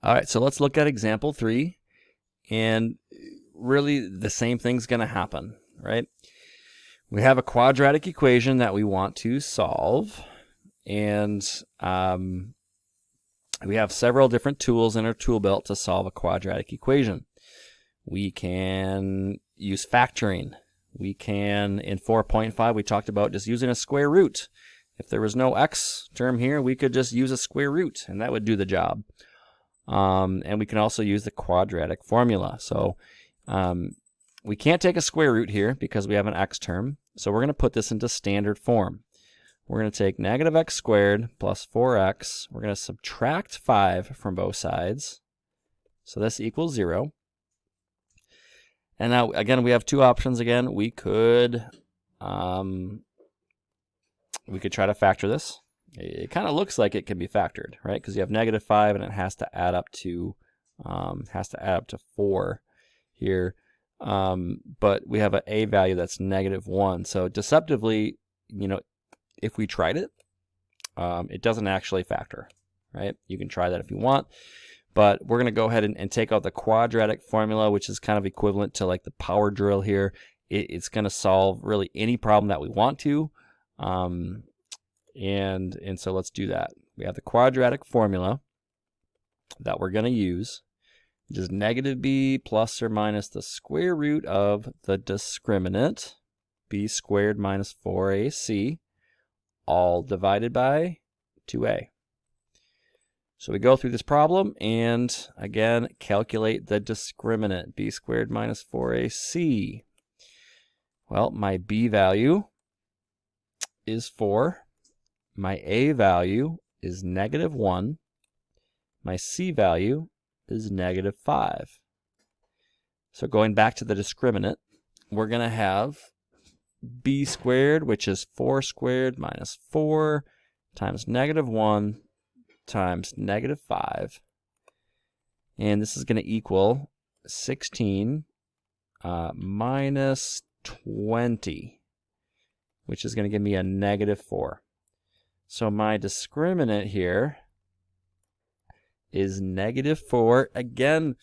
All right, so let's look at example 3, and really the same thing's going to happen, right? We have a quadratic equation that we want to solve, and we have several different tools in our tool belt to solve a quadratic equation. We can use factoring. We can, in 4.5, we talked about just using a square root. If there was no x term here, we could just use a square root, and that would do the job. And we can also use the quadratic formula. So we can't take a square root here because we have an x term. So we're going to put this into standard form. We're going to take negative x squared plus 4x. We're going to subtract 5 from both sides. So this equals 0. And now, again, we have two options again. We could try to factor this. It kind of looks like it can be factored, right? Because you have negative 5 and it has to add up to 4 here. But we have an a value that's negative 1. So deceptively, if we tried it, it doesn't actually factor, right? You can try that if you want. But we're going to go ahead and take out the quadratic formula, which is kind of equivalent to like the power drill here. It's going to solve really any problem that we want to. And so let's do that. We have the quadratic formula that we're going to use, which is negative b plus or minus the square root of the discriminant, b squared minus 4ac, all divided by 2a. So we go through this problem and, again, calculate the discriminant, b squared minus 4ac. Well, my b value is 4. My a value is negative 1. My c value is negative 5. So going back to the discriminant, we're going to have b squared, which is 4 squared minus 4 times negative 1 times negative 5. And this is going to equal 16 minus 20, which is going to give me a negative 4. So my discriminant here is negative 4. Again,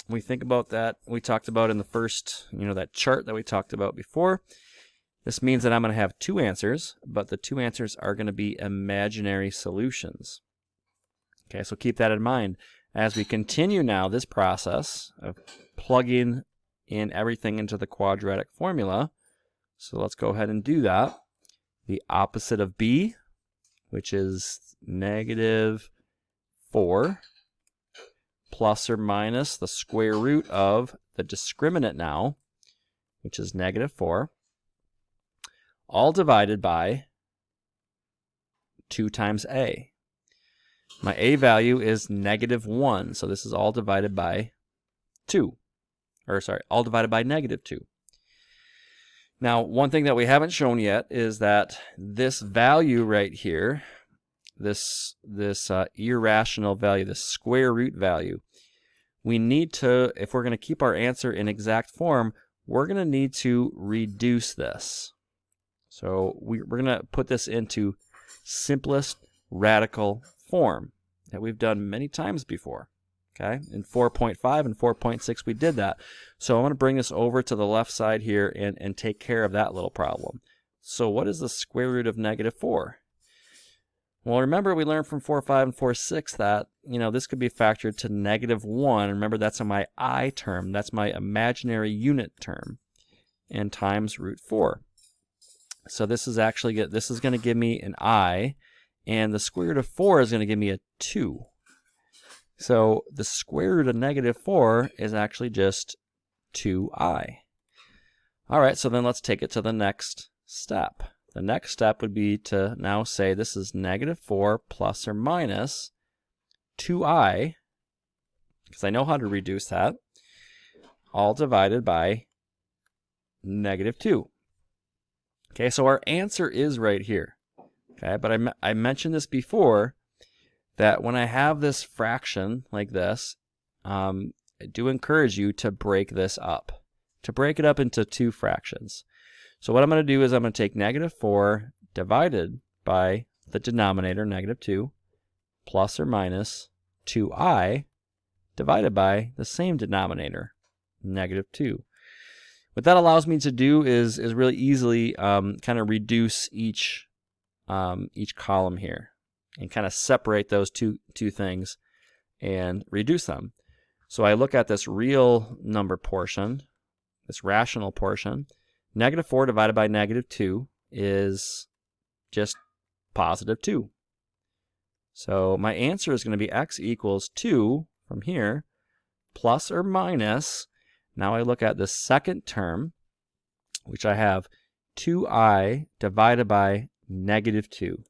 we think about that. We talked about in the first, that chart that we talked about before. This means that I'm going to have two answers, but the two answers are going to be imaginary solutions. Okay, so keep that in mind as we continue now this process of plugging in everything into the quadratic formula. So let's go ahead and do that. The opposite of b, which is negative 4, plus or minus the square root of the discriminant now, which is negative 4, all divided by 2 times a. My a value is negative 1, so this is all divided by 2. All divided by negative 2. Now, one thing that we haven't shown yet is that this value right here, this irrational value, this square root value, we need to, if we're going to keep our answer in exact form, we're going to need to reduce this. So we're going to put this into simplest radical form that we've done many times before. Okay, in 4.5 and 4.6 we did that. So I'm going to bring this over to the left side here and take care of that little problem. So what is the square root of negative 4? Well, remember we learned from 4.5 and 4.6 that, this could be factored to negative 1. Remember, that's my I term. That's my imaginary unit term. And times root 4. So this is going to give me an I, and the square root of 4 is going to give me a 2. So the square root of negative 4 is actually just 2i. All right, so then let's take it to the next step. The next step would be to now say this is negative 4 plus or minus 2i, because I know how to reduce that, all divided by negative 2. Okay, so our answer is right here. Okay, but I mentioned this before, that when I have this fraction like this, I do encourage you to break this up, to break it up into two fractions. So what I'm going to do is I'm going to take negative 4 divided by the denominator, negative 2, plus or minus 2i divided by the same denominator, -2. What that allows me to do is really easily kind of reduce each column here and kind of separate those two things and reduce them. So I look at this real number portion, this rational portion. -4 divided by -2 is just +2. So my answer is going to be x equals 2 from here, plus or minus. Now I look at the second term, which I have 2i divided by -2.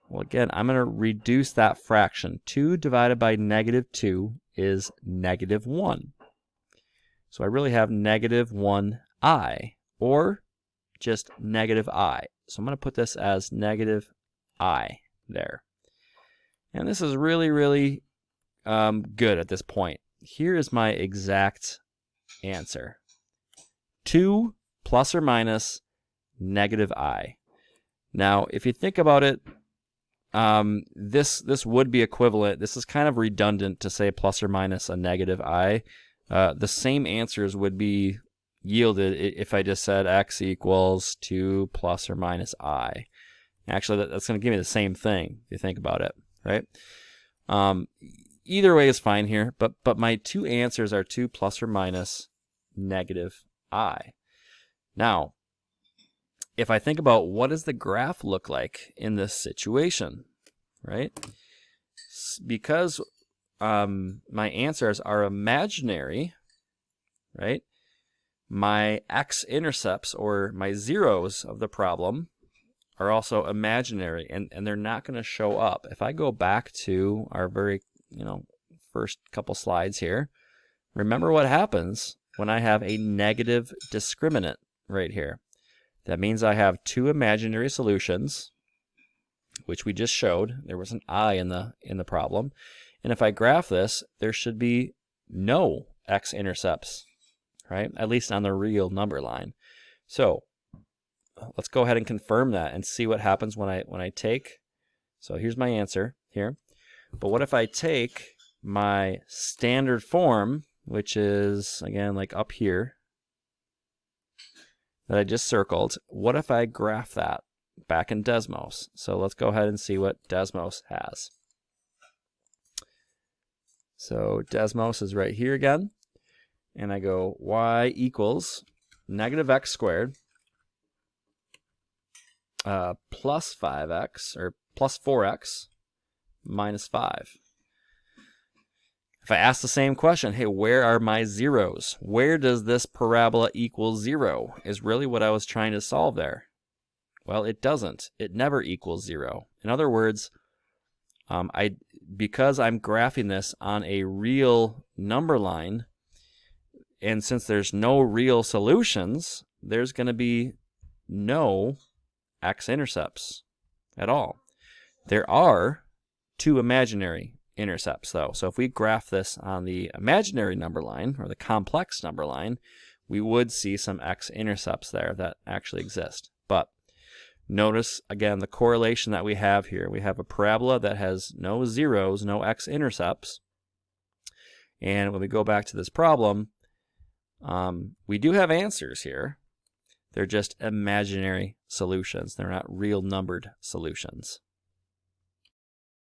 Well, again, I'm going to reduce that fraction. 2 divided by -2 is -1. So I really have -1i, or just -i. So I'm going to put this as -i there. And this is really, really good at this point. Here is my exact answer. 2 plus or minus -i. Now, if you think about it, this would be equivalent. This is kind of redundant to say plus or minus a -i. The same answers would be yielded if I just said x equals 2 plus or minus I. Actually, that's going to give me the same thing if you think about it, right? Either way is fine here, but my two answers are 2 plus or minus -i. Now, if I think about what does the graph look like in this situation, right? Because my answers are imaginary, right? My x-intercepts, or my zeros of the problem, are also imaginary, and they're not going to show up. If I go back to our very, first couple slides here, remember what happens when I have a negative discriminant right here. That means I have two imaginary solutions, which we just showed. There was an I in the problem. And if I graph this, there should be no x-intercepts, right? At least on the real number line. So let's go ahead and confirm that and see what happens when I take. So here's my answer here. But what if I take my standard form, which is, again, like up here, that I just circled? What if I graph that back in Desmos? So let's go ahead and see what Desmos has. So Desmos is right here again. And I go y equals -x squared plus 5x, or plus 4x minus 5. If I ask the same question, hey, where are my zeros? Where does this parabola equal 0? Is really what I was trying to solve there. Well, it doesn't. It never equals 0. In other words, because I'm graphing this on a real number line, and since there's no real solutions, there's going to be no x-intercepts at all. There are two imaginary intercepts, though. So if we graph this on the imaginary number line, or the complex number line, we would see some x-intercepts there that actually exist. But notice, again, the correlation that we have here. We have a parabola that has no zeros, no x-intercepts. And when we go back to this problem, we do have answers here. They're just imaginary solutions. They're not real numbered solutions.